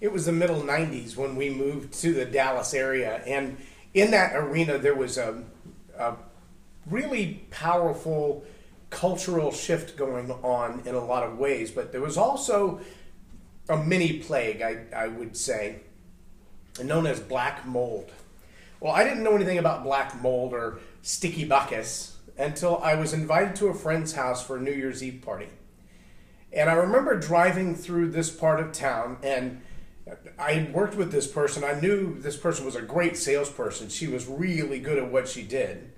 It was the middle 90s when we moved to the Dallas area. And in that arena, there was a really powerful cultural shift going on in a lot of ways. But there was also a mini plague, I would say, known as black mold. Well, I didn't know anything about black mold or sticky buckets until I was invited to a friend's house for a New Year's Eve party. And I remember driving through this part of town, and I had worked with this person. I knew this person was a great salesperson. She was really good at what she did.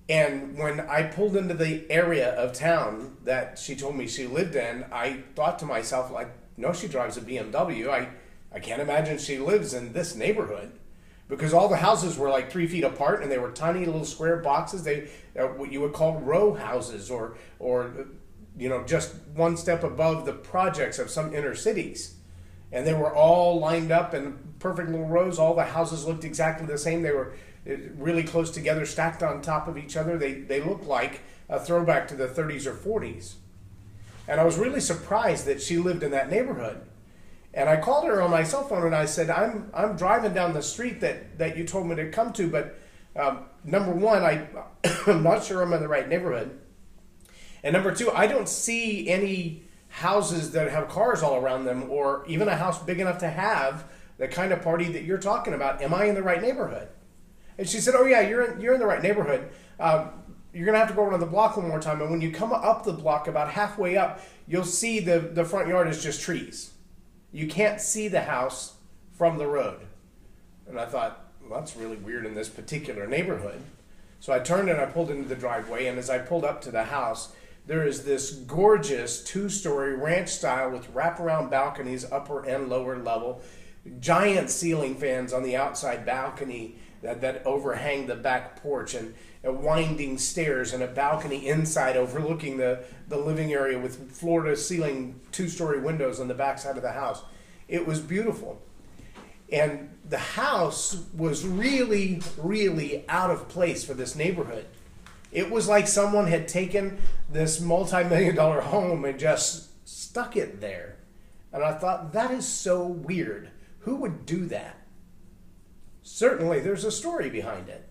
And when I pulled into the area of town that she told me she lived in, I thought to myself, like, no, she drives a BMW. I can't imagine she lives in this neighborhood, because all the houses were like 3 feet apart, and they were tiny little square boxes. They what you would call row houses, or just one step above the projects of some inner cities. And they were all lined up in perfect little rows. All the houses looked exactly the same. They were really close together, stacked on top of each other. They looked like a throwback to the 30s or 40s. And I was really surprised that she lived in that neighborhood. And I called her on my cell phone and I said, I'm driving down the street that you told me to come to, but number one, I'm not sure I'm in the right neighborhood. And number two, I don't see any houses that have cars all around them, or even a house big enough to have the kind of party that you're talking about. Am I in the right neighborhood? And she said, oh yeah, you're in the right neighborhood. You're going to have to go around the block one more time. And when you come up the block, about halfway up, you'll see the front yard is just trees. You can't see the house from the road. And I thought, well, that's really weird in this particular neighborhood. So I turned and I pulled into the driveway. And as I pulled up to the house, there is this gorgeous 2-story ranch style with wraparound balconies, upper and lower level, giant ceiling fans on the outside balcony that overhang the back porch, and winding stairs, and a balcony inside overlooking the living area with floor-to-ceiling 2-story windows on the back side of the house. It was beautiful. And the house was really, really out of place for this neighborhood. It was like someone had taken this multi-million-dollar home and just stuck it there. And I thought, that is so weird. Who would do that? Certainly, there's a story behind it.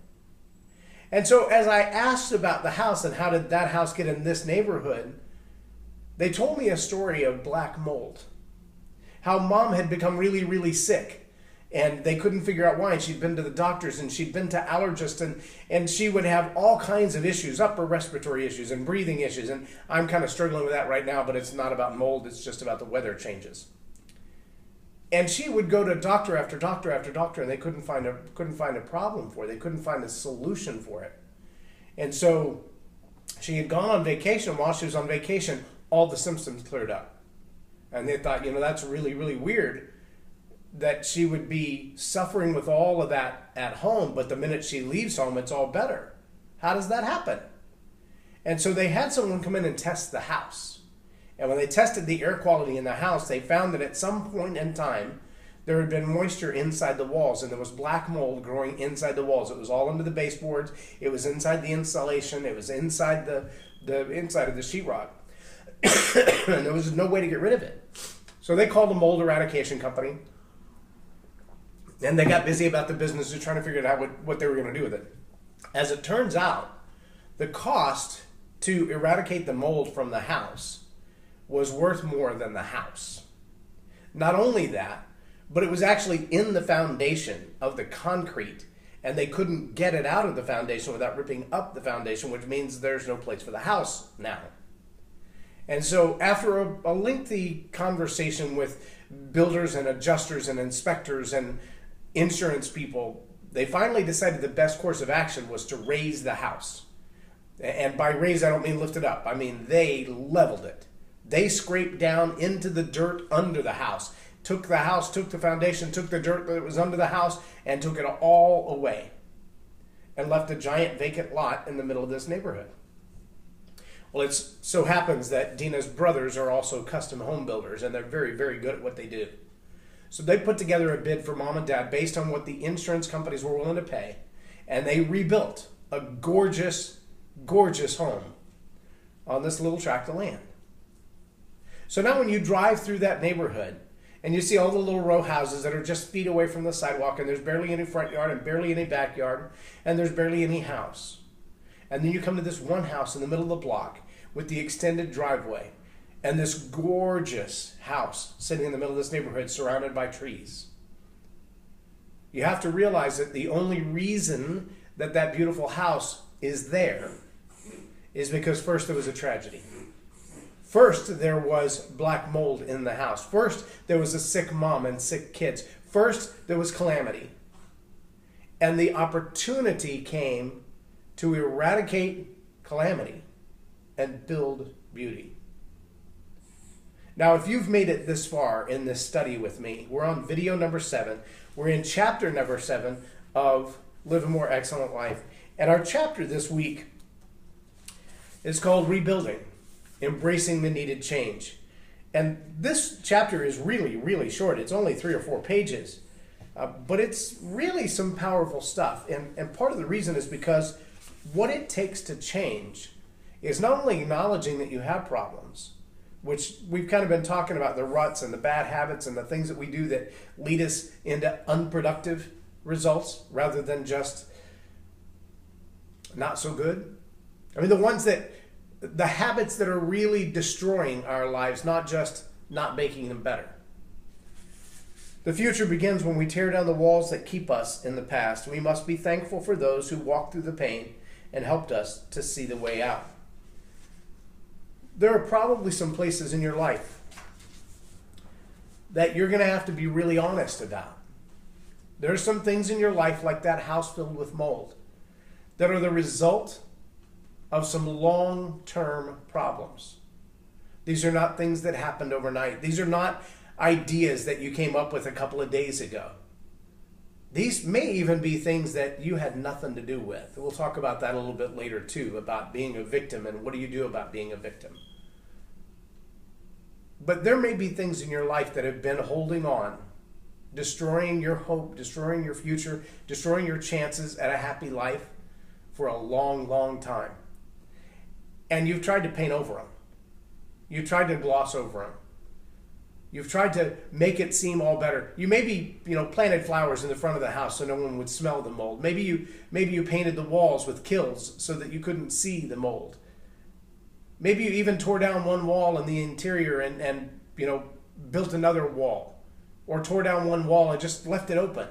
And so as I asked about the house and how did that house get in this neighborhood, they told me a story of black mold. How mom had become really, really sick, and they couldn't figure out why. And she'd been to the doctors, and she'd been to allergists, and she would have all kinds of issues, upper respiratory issues and breathing issues. And I'm kind of struggling with that right now, but it's not about mold. It's just about the weather changes. And she would go to doctor after doctor after doctor, and they couldn't find a problem for it. They couldn't find a solution for it. And so she had gone on vacation. While she was on vacation, all the symptoms cleared up. And they thought, that's really, really weird that she would be suffering with all of that at home, but the minute she leaves home, it's all better. How does that happen? And so they had someone come in and test the house. And when they tested the air quality in the house, they found that at some point in time, there had been moisture inside the walls, and there was black mold growing inside the walls. It was all under the baseboards. It was inside the insulation. It was inside the inside of the sheetrock. And there was no way to get rid of it. So they called a mold eradication company, and they got busy about the business of trying to figure out what they were going to do with it. As it turns out, the cost to eradicate the mold from the house was worth more than the house. Not only that, but it was actually in the foundation of the concrete, and they couldn't get it out of the foundation without ripping up the foundation, which means there's no place for the house now. And so after a lengthy conversation with builders and adjusters and inspectors and insurance people, they finally decided the best course of action was to raise the house. And by raise, I don't mean lift it up. I mean, they leveled it. They scraped down into the dirt under the house, took the house, took the foundation, took the dirt that was under the house, and took it all away, and left a giant vacant lot in the middle of this neighborhood. Well, it so happens that Dina's brothers are also custom home builders, and they're very, very good at what they do. So they put together a bid for mom and dad based on what the insurance companies were willing to pay, and they rebuilt a gorgeous, gorgeous home on this little tract of land. So now when you drive through that neighborhood, and you see all the little row houses that are just feet away from the sidewalk, and there's barely any front yard and barely any backyard, and there's barely any house. And then you come to this one house in the middle of the block with the extended driveway and this gorgeous house sitting in the middle of this neighborhood surrounded by trees. You have to realize that the only reason that that beautiful house is there is because first there was a tragedy. First, there was black mold in the house. First, there was a sick mom and sick kids. First, there was calamity. And the opportunity came to eradicate calamity and build beauty. Now, if you've made it this far in this study with me, we're on video number 7. We're in chapter number 7 of Live a More Excellent Life. And our chapter this week is called Rebuilding, Embracing the Needed Change. And this chapter is really, really short. It's only 3 or 4 pages. But it's really some powerful stuff. And part of the reason is because what it takes to change is not only acknowledging that you have problems, which we've kind of been talking about, the ruts and the bad habits and the things that we do that lead us into unproductive results rather than just not so good. I mean, the habits that are really destroying our lives, not just not making them better. The future begins when we tear down the walls that keep us in the past. We must be thankful for those who walked through the pain and helped us to see the way out. There are probably some places in your life that you're going to have to be really honest about. There are some things in your life, like that house filled with mold, that are the result of some long-term problems. These are not things that happened overnight. These are not ideas that you came up with a couple of days ago. These may even be things that you had nothing to do with. We'll talk about that a little bit later too, about being a victim and what do you do about being a victim. But there may be things in your life that have been holding on, destroying your hope, destroying your future, destroying your chances at a happy life for a long, long time. And you've tried to paint over them. You've tried to gloss over them. You've tried to make it seem all better. You maybe, planted flowers in the front of the house so no one would smell the mold. Maybe you painted the walls with kills so that you couldn't see the mold. Maybe you even tore down one wall in the interior and built another wall. Or tore down one wall and just left it open.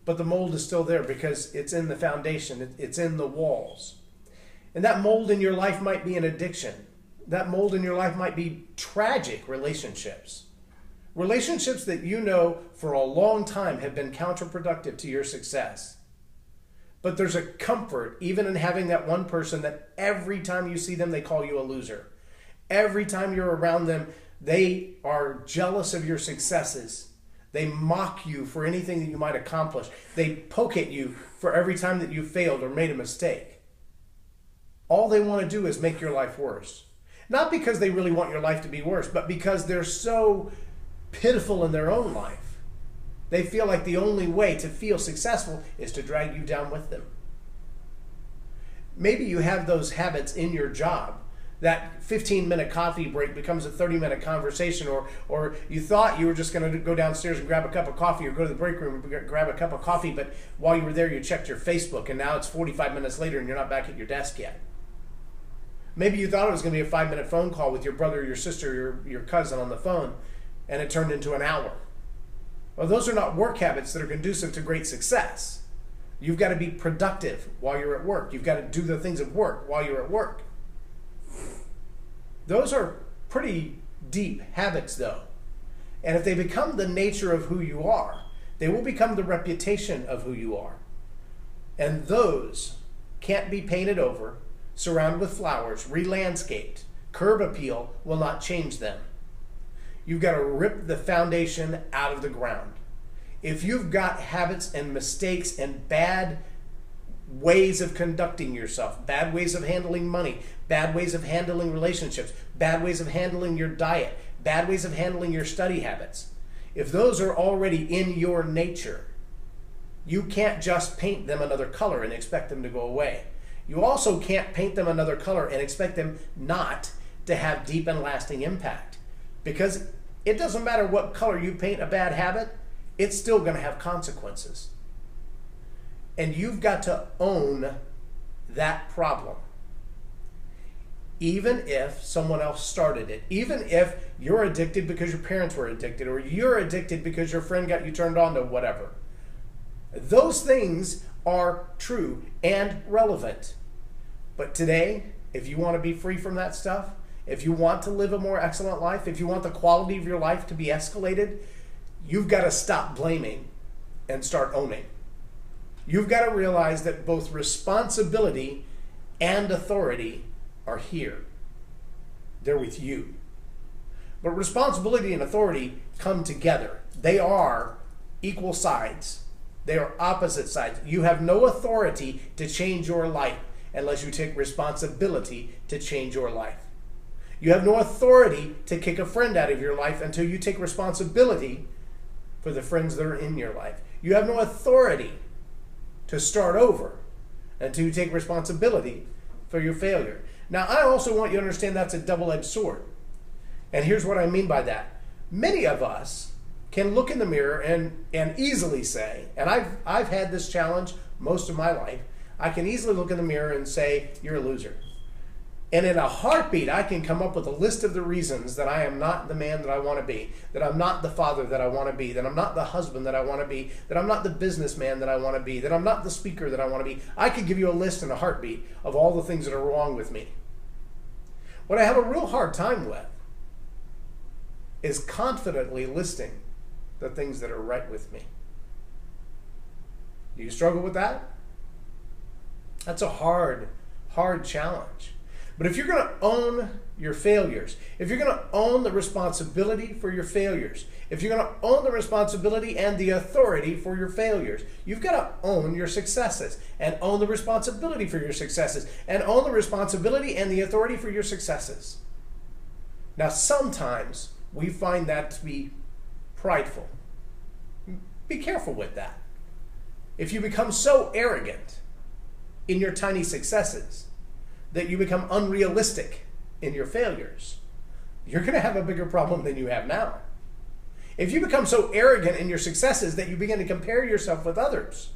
But the mold is still there because it's in the foundation. It's in the walls. And that mold in your life might be an addiction. That mold in your life might be tragic relationships. Relationships that you know for a long time have been counterproductive to your success. But there's a comfort even in having that one person that every time you see them, they call you a loser. Every time you're around them, they are jealous of your successes. They mock you for anything that you might accomplish. They poke at you for every time that you failed or made a mistake. All they want to do is make your life worse. Not because they really want your life to be worse, but because they're so pitiful in their own life. They feel like the only way to feel successful is to drag you down with them. Maybe you have those habits in your job. That 15-minute coffee break becomes a 30-minute conversation, or you thought you were just going to go downstairs and grab a cup of coffee or go to the break room and grab a cup of coffee, but while you were there you checked your Facebook and now it's 45 minutes later and you're not back at your desk yet. Maybe you thought it was going to be a 5-minute phone call with your brother, your sister, your cousin on the phone, and it turned into an hour. Well, those are not work habits that are conducive to great success. You've got to be productive while you're at work. You've got to do the things at work while you're at work. Those are pretty deep habits, though. And if they become the nature of who you are, they will become the reputation of who you are. And those can't be painted over, surrounded with flowers, re-landscaped. Curb appeal will not change them. You've got to rip the foundation out of the ground. If you've got habits and mistakes and bad ways of conducting yourself, bad ways of handling money, bad ways of handling relationships, bad ways of handling your diet, bad ways of handling your study habits, if those are already in your nature, you can't just paint them another color and expect them to go away. You also can't paint them another color and expect them not to have deep and lasting impact. Because It doesn't matter what color you paint a bad habit, it's still going to have consequences. And you've got to own that problem. Even if someone else started it, even if you're addicted because your parents were addicted, or you're addicted because your friend got you turned on to whatever. Those things are true and relevant. But today, if you want to be free from that stuff, if you want to live a more excellent life, if you want the quality of your life to be escalated, you've got to stop blaming and start owning. You've got to realize that both responsibility and authority are here. They're with you. But responsibility and authority come together. They are equal sides. They are opposite sides. You have no authority to change your life unless you take responsibility to change your life. You have no authority to kick a friend out of your life until you take responsibility for the friends that are in your life. You have no authority to start over until you take responsibility for your failure. Now, I also want you to understand that's a double-edged sword. And here's what I mean by that. Many of us can look in the mirror and easily say, and I've had this challenge most of my life, I can easily look in the mirror and say, you're a loser. And in a heartbeat, I can come up with a list of the reasons that I am not the man that I want to be, that I'm not the father that I want to be, that I'm not the husband that I want to be, that I'm not the businessman that I want to be, that I'm not the speaker that I want to be. I could give you a list in a heartbeat of all the things that are wrong with me. What I have a real hard time with is confidently listing the things that are right with me. Do you struggle with that? That's a hard challenge. But if you're going to own your failures, if you're going to own the responsibility for your failures, if you're going to own the responsibility and the authority for your failures, you've got to own your successes and own the responsibility for your successes and own the responsibility and the authority for your successes. Now, sometimes we find that to be prideful. Be careful with that. If you become so arrogant in your tiny successes that you become unrealistic in your failures, you're going to have a bigger problem than you have now. If you become so arrogant in your successes that you begin to compare yourself with others,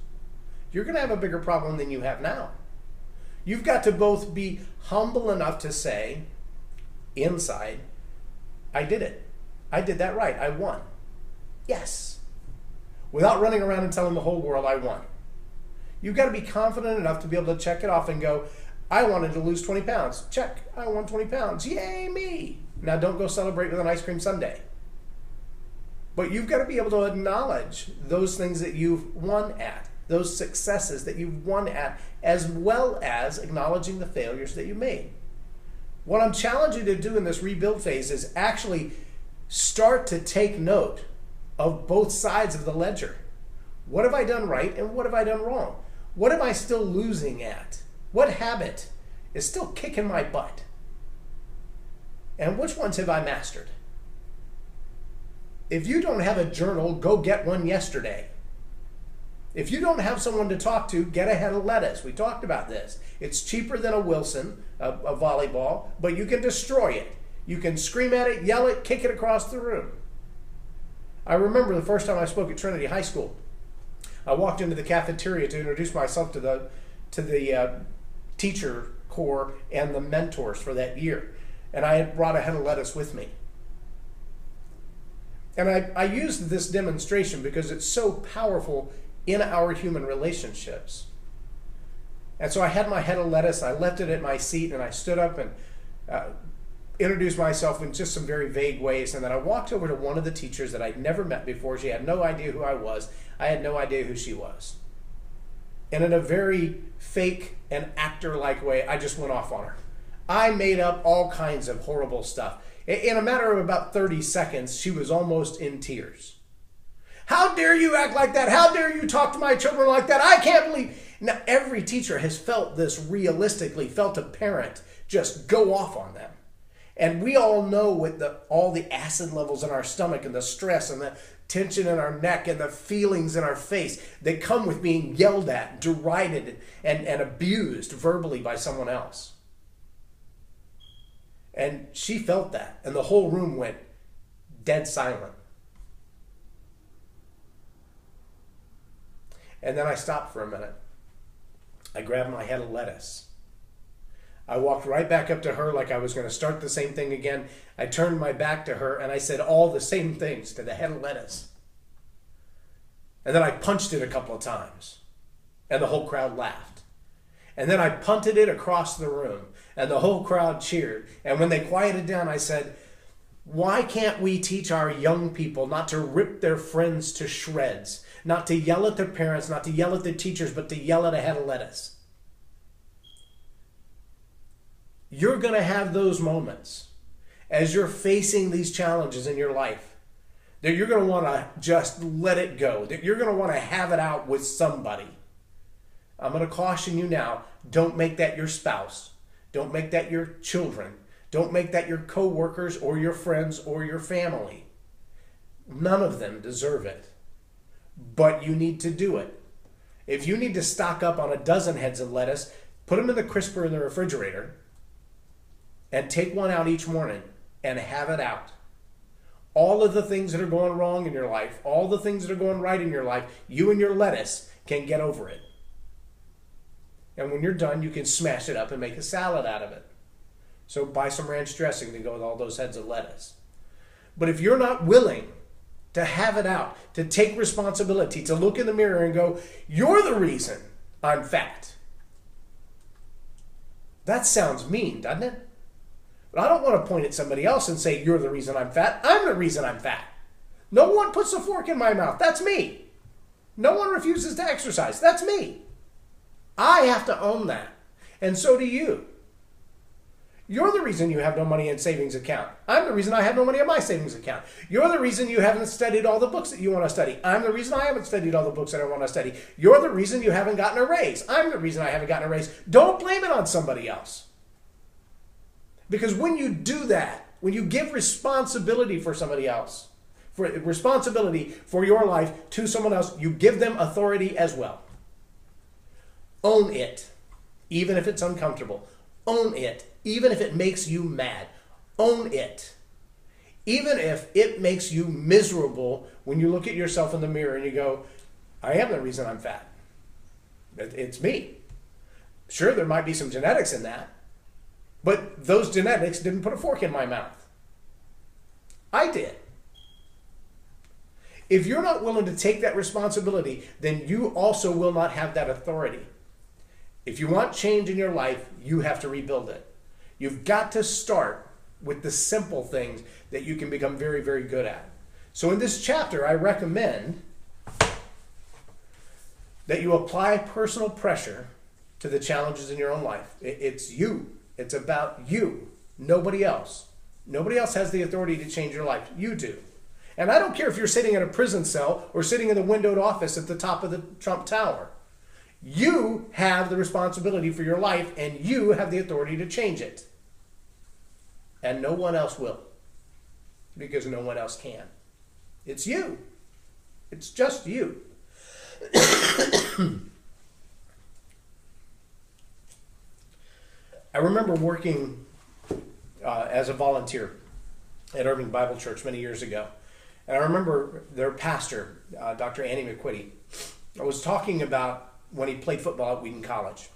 you're going to have a bigger problem than you have now. You've got to both be humble enough to say, inside, I did it. I did that right. I won. Yes. Without running around and telling the whole world I won. You've got to be confident enough to be able to check it off and go, I wanted to lose 20 pounds. Check. I won 20 pounds. Yay, me. Now don't go celebrate with an ice cream sundae. But you've got to be able to acknowledge those things that you've won at, those successes that you've won at, as well as acknowledging the failures that you made. What I'm challenging you to do in this rebuild phase is actually start to take note of both sides of the ledger. What have I done right and what have I done wrong? What am I still losing at? What habit is still kicking my butt? And which ones have I mastered? If you don't have a journal, go get one yesterday. If you don't have someone to talk to, get a head of lettuce. We talked about this. It's cheaper than a Wilson, a volleyball, but you can destroy it. You can scream at it, yell it, kick it across the room. I remember the first time I spoke at Trinity High School. I walked into the cafeteria to introduce myself to the teacher corps and the mentors for that year. And I had brought a head of lettuce with me. And I used this demonstration because it's so powerful in our human relationships. And so I had my head of lettuce, I left it at my seat, and I stood up and introduced myself in just some very vague ways. And then I walked over to one of the teachers that I'd never met before. She had no idea who I was. I had no idea who she was. And in a very fake and actor-like way, I just went off on her. I made up all kinds of horrible stuff. In a matter of about 30 seconds, she was almost in tears. How dare you act like that? How dare you talk to my children like that? I can't believe... Now, every teacher has felt this realistically, felt a parent just go off on them. And we all know with all the acid levels in our stomach and the stress and the tension in our neck and the feelings in our face that come with being yelled at, derided, and abused verbally by someone else. And she felt that. And the whole room went, dead silent. And then I stopped for a minute. I grabbed my head of lettuce. I walked right back up to her like I was going to start the same thing again. I turned my back to her and I said all the same things to the head of lettuce. And then I punched it a couple of times. And the whole crowd laughed. And then I punted it across the room. And the whole crowd cheered. And when they quieted down, I said, why can't we teach our young people not to rip their friends to shreds? Not to yell at their parents, not to yell at their teachers, but to yell at a head of lettuce? You're going to have those moments as you're facing these challenges in your life that you're going to want to just let it go, that you're going to want to have it out with somebody. I'm going to caution you now, don't make that your spouse. Don't make that your children. Don't make that your co-workers or your friends or your family. None of them deserve it. But you need to do it. If you need to stock up on a dozen heads of lettuce, put them in the crisper in the refrigerator and take one out each morning and have it out. All of the things that are going wrong in your life, all the things that are going right in your life, you and your lettuce can get over it. And when you're done, you can smash it up and make a salad out of it. So buy some ranch dressing to go with all those heads of lettuce. But if you're not willing to have it out, to take responsibility, to look in the mirror and go, you're the reason I'm fat. That sounds mean, doesn't it? But I don't want to point at somebody else and say, you're the reason I'm fat. I'm the reason I'm fat. No one puts a fork in my mouth. That's me. No one refuses to exercise. That's me. I have to own that. And so do you. You're the reason you have no money in savings account. I'm the reason I have no money in my savings account. You're the reason you haven't studied all the books that you want to study. I'm the reason I haven't studied all the books that I want to study. You're the reason you haven't gotten a raise. I'm the reason I haven't gotten a raise. Don't blame it on somebody else. Because when you do that, when you give responsibility for somebody else, for responsibility for your life to someone else, you give them authority as well. Own it, even if it's uncomfortable. Own it, even if it makes you mad. Own it. Even if it makes you miserable when you look at yourself in the mirror and you go, I am the reason I'm fat. It's me. Sure, there might be some genetics in that, but those genetics didn't put a fork in my mouth. I did. If you're not willing to take that responsibility, then you also will not have that authority. If you want change in your life, you have to rebuild it. You've got to start with the simple things that you can become very, very good at. So in this chapter, I recommend that you apply personal pressure to the challenges in your own life. It's you. It's about you. Nobody else. Nobody else has the authority to change your life. You do. And I don't care if you're sitting in a prison cell or sitting in the windowed office at the top of the Trump Tower. You have the responsibility for your life, and you have the authority to change it. And no one else will, because no one else can. It's you. It's just you. I remember working as a volunteer at Irving Bible Church many years ago. And I remember their pastor, Dr. Andy McQuitty, was talking about when he played football at Wheaton College.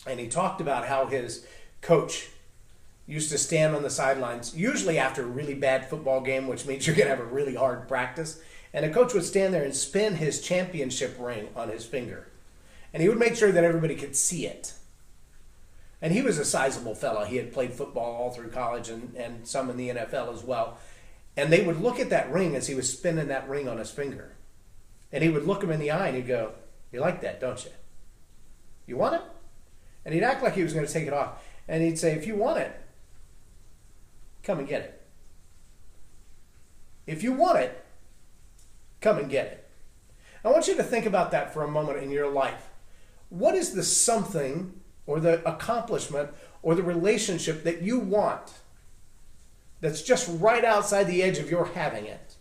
And he talked about how his coach used to stand on the sidelines, usually after a really bad football game, which means you're going to have a really hard practice. And the coach would stand there and spin his championship ring on his finger. And he would make sure that everybody could see it. And he was a sizable fellow. He had played football all through college and some in the NFL as well. And they would look at that ring as he was spinning that ring on his finger. And he would look him in the eye and he'd go, you like that, don't you? You want it? And he'd act like he was going to take it off. And he'd say, if you want it, come and get it. If you want it, come and get it. I want you to think about that for a moment in your life. What is the something or the accomplishment or the relationship that you want that's just right outside the edge of your having it?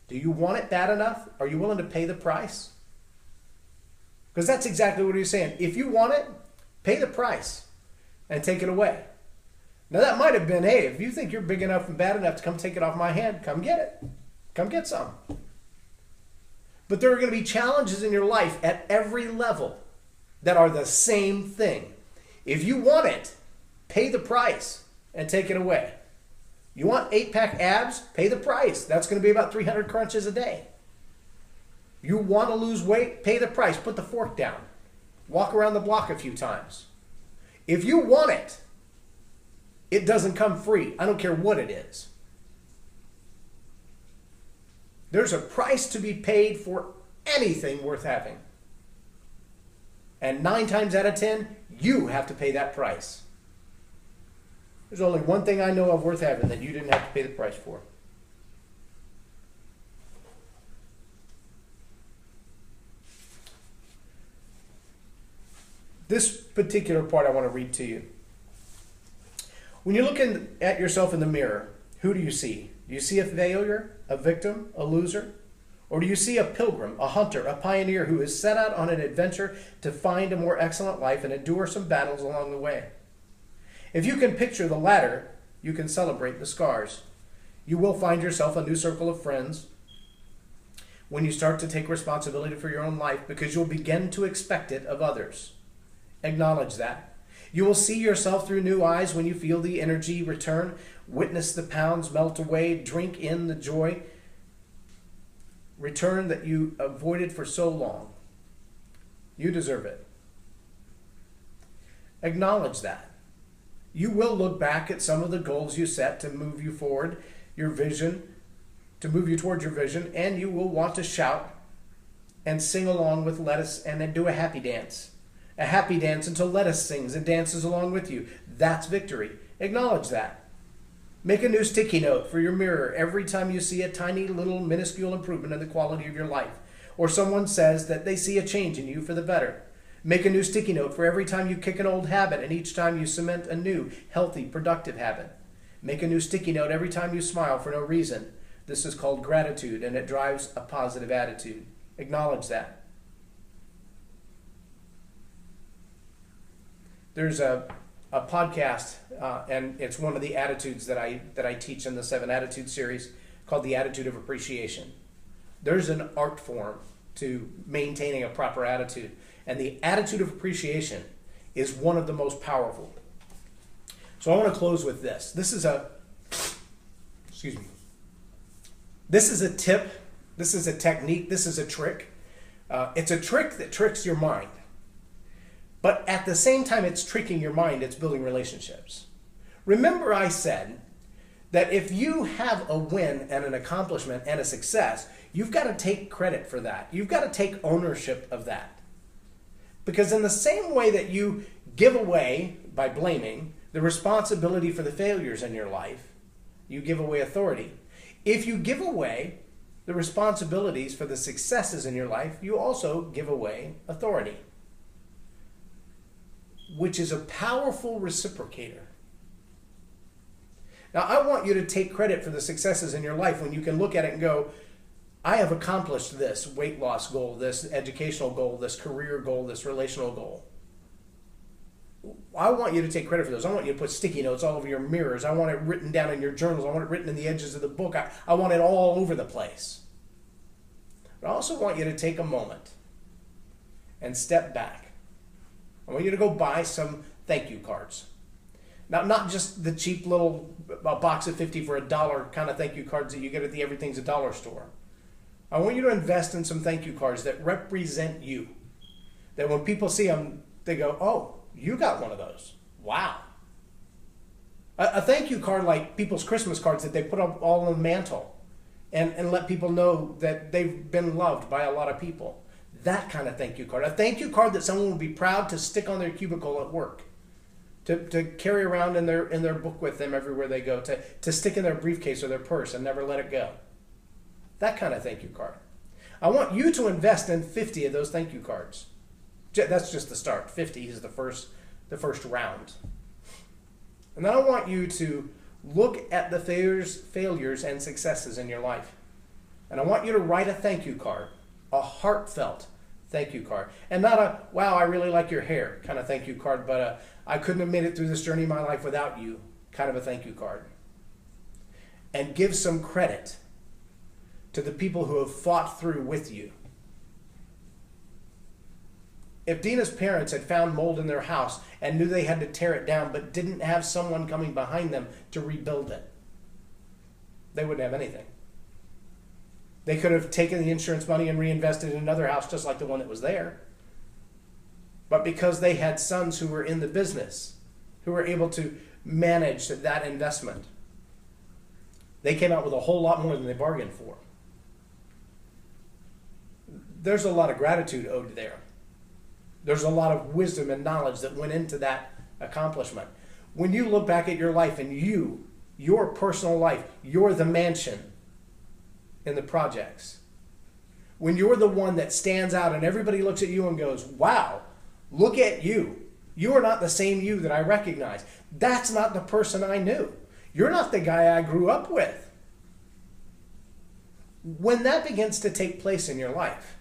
Do you want it bad enough? Are you willing to pay the price? Because that's exactly what he's saying. If you want it, pay the price and take it away. Now that might have been, hey, if you think you're big enough and bad enough to come take it off my head, come get it. Come get some. But there are going to be challenges in your life at every level that are the same thing. If you want it, pay the price and take it away. You want 8-pack abs? Pay the price. That's going to be about 300 crunches a day. You want to lose weight? Pay the price. Put the fork down. Walk around the block a few times. If you want it, it doesn't come free. I don't care what it is. There's a price to be paid for anything worth having. And 9 times out of 10, you have to pay that price. There's only one thing I know of worth having that you didn't have to pay the price for. This particular part I want to read to you. When you're looking at yourself in the mirror, who do you see? Do you see a failure, a victim, a loser? Or do you see a pilgrim, a hunter, a pioneer who has set out on an adventure to find a more excellent life and endure some battles along the way? If you can picture the latter, you can celebrate the scars. You will find yourself a new circle of friends when you start to take responsibility for your own life, because you'll begin to expect it of others. Acknowledge that. You will see yourself through new eyes when you feel the energy return, witness the pounds melt away, drink in the joy return that you avoided for so long. You deserve it. Acknowledge that. You will look back at some of the goals you set to move you forward, your vision, to move you towards your vision, and you will want to shout and sing along with Lettuce and then do a happy dance. A happy dance until Lettuce sings and dances along with you. That's victory. Acknowledge that. Make a new sticky note for your mirror every time you see a tiny little minuscule improvement in the quality of your life, or someone says that they see a change in you for the better. Make a new sticky note for every time you kick an old habit and each time you cement a new, healthy, productive habit. Make a new sticky note every time you smile for no reason. This is called gratitude, and it drives a positive attitude. Acknowledge that. There's a podcast, and it's one of the attitudes that I teach in the 7 Attitudes series, called the Attitude of Appreciation. There's an art form to maintaining a proper attitude, and the attitude of appreciation is one of the most powerful. So I want to close with this. This is a tip, this is a technique, this is a trick. It's a trick that tricks your mind. But at the same time it's tricking your mind, it's building relationships. Remember I said that if you have a win and an accomplishment and a success, you've got to take credit for that. You've got to take ownership of that. Because in the same way that you give away, by blaming, the responsibility for the failures in your life, you give away authority. If you give away the responsibilities for the successes in your life, you also give away authority, which is a powerful reciprocator. Now, I want you to take credit for the successes in your life when you can look at it and go, I have accomplished this weight loss goal, this educational goal, this career goal, this relational goal. I want you to take credit for those. I want you to put sticky notes all over your mirrors. I want it written down in your journals. I want it written in the edges of the book. I want it all over the place. But I also want you to take a moment and step back. I want you to go buy some thank you cards. Now, not just the cheap little box of 50 for $1 kind of thank you cards that you get at the Everything's a Dollar store. I want you to invest in some thank you cards that represent you. That when people see them, they go, oh, you got one of those. Wow. A thank you card like people's Christmas cards that they put up all on the mantle and let people know that they've been loved by a lot of people. That kind of thank you card. A thank you card that someone would be proud to stick on their cubicle at work, to carry around in their book with them everywhere they go, to stick in their briefcase or their purse and never let it go. That kind of thank you card. I want you to invest in 50 of those thank you cards. That's just the start. 50 is the first round. And then I want you to look at the failures and successes in your life. And I want you to write a thank you card, a heartfelt thank you card. And not a, wow, I really like your hair kind of thank you card, but I couldn't have made it through this journey in my life without you kind of a thank you card. And give some credit to the people who have fought through with you. If Dina's parents had found mold in their house and knew they had to tear it down but didn't have someone coming behind them to rebuild it, they wouldn't have anything. They could have taken the insurance money and reinvested in another house just like the one that was there. But because they had sons who were in the business, who were able to manage that investment, they came out with a whole lot more than they bargained for. There's a lot of gratitude owed there. There's a lot of wisdom and knowledge that went into that accomplishment. When you look back at your life and your personal life, you're the mansion in the projects. When you're the one that stands out and everybody looks at you and goes, wow, look at you. You are not the same you that I recognize. That's not the person I knew. You're not the guy I grew up with. When that begins to take place in your life,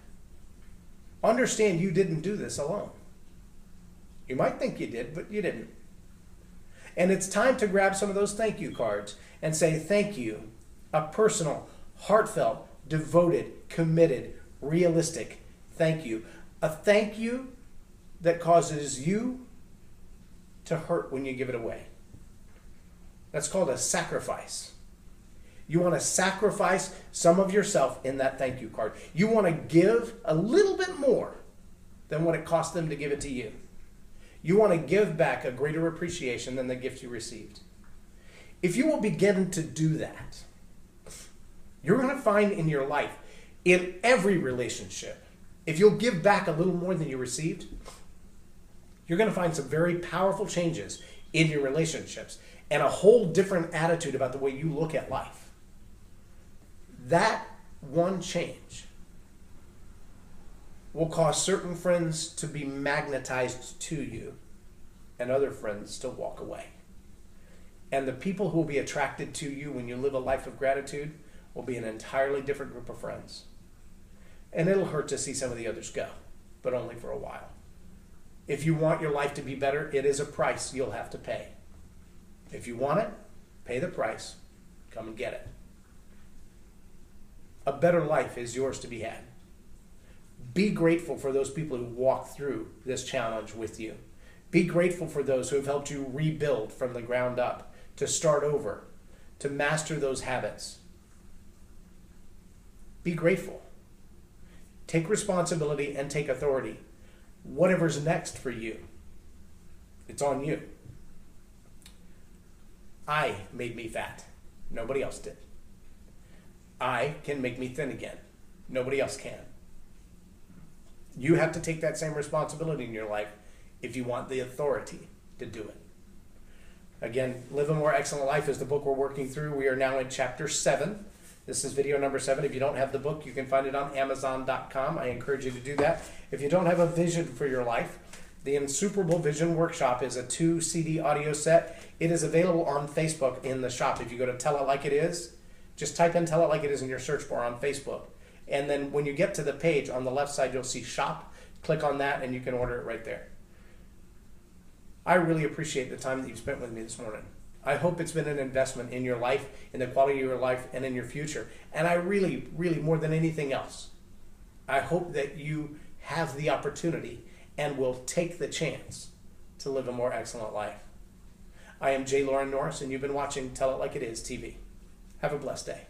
understand you didn't do this alone. You might think you did, but you didn't. And it's time to grab some of those thank you cards and say thank you. A personal, heartfelt, devoted, committed, realistic thank you. A thank you that causes you to hurt when you give it away. That's called a sacrifice. You want to sacrifice some of yourself in that thank you card. You want to give a little bit more than what it cost them to give it to you. You want to give back a greater appreciation than the gift you received. If you will begin to do that, you're going to find in your life, in every relationship, if you'll give back a little more than you received, you're going to find some very powerful changes in your relationships and a whole different attitude about the way you look at life. That one change will cause certain friends to be magnetized to you and other friends to walk away. And the people who will be attracted to you when you live a life of gratitude will be an entirely different group of friends. And it'll hurt to see some of the others go, but only for a while. If you want your life to be better, it is a price you'll have to pay. If you want it, pay the price. Come and get it. A better life is yours to be had. Be grateful for those people who walked through this challenge with you. Be grateful for those who have helped you rebuild from the ground up, to start over, to master those habits. Be grateful. Take responsibility and take authority. Whatever's next for you, it's on you. I made me fat. Nobody else did. I can make me thin again. Nobody else can. You have to take that same responsibility in your life if you want the authority to do it. Again, Live a More Excellent Life is the book we're working through. We are now in chapter 7. This is video number 7. If you don't have the book, you can find it on Amazon.com. I encourage you to do that. If you don't have a vision for your life, the Insuperable Vision Workshop is a 2 CD audio set. It is available on Facebook in the shop. If you go to Tell It Like It Is, just type in Tell It Like It Is in your search bar on Facebook. And then when you get to the page on the left side, you'll see Shop. Click on that and you can order it right there. I really appreciate the time that you've spent with me this morning. I hope it's been an investment in your life, in the quality of your life, and in your future. And I really, more than anything else, I hope that you have the opportunity and will take the chance to live a more excellent life. I am J. Loren Norris, and you've been watching Tell It Like It Is TV. Have a blessed day.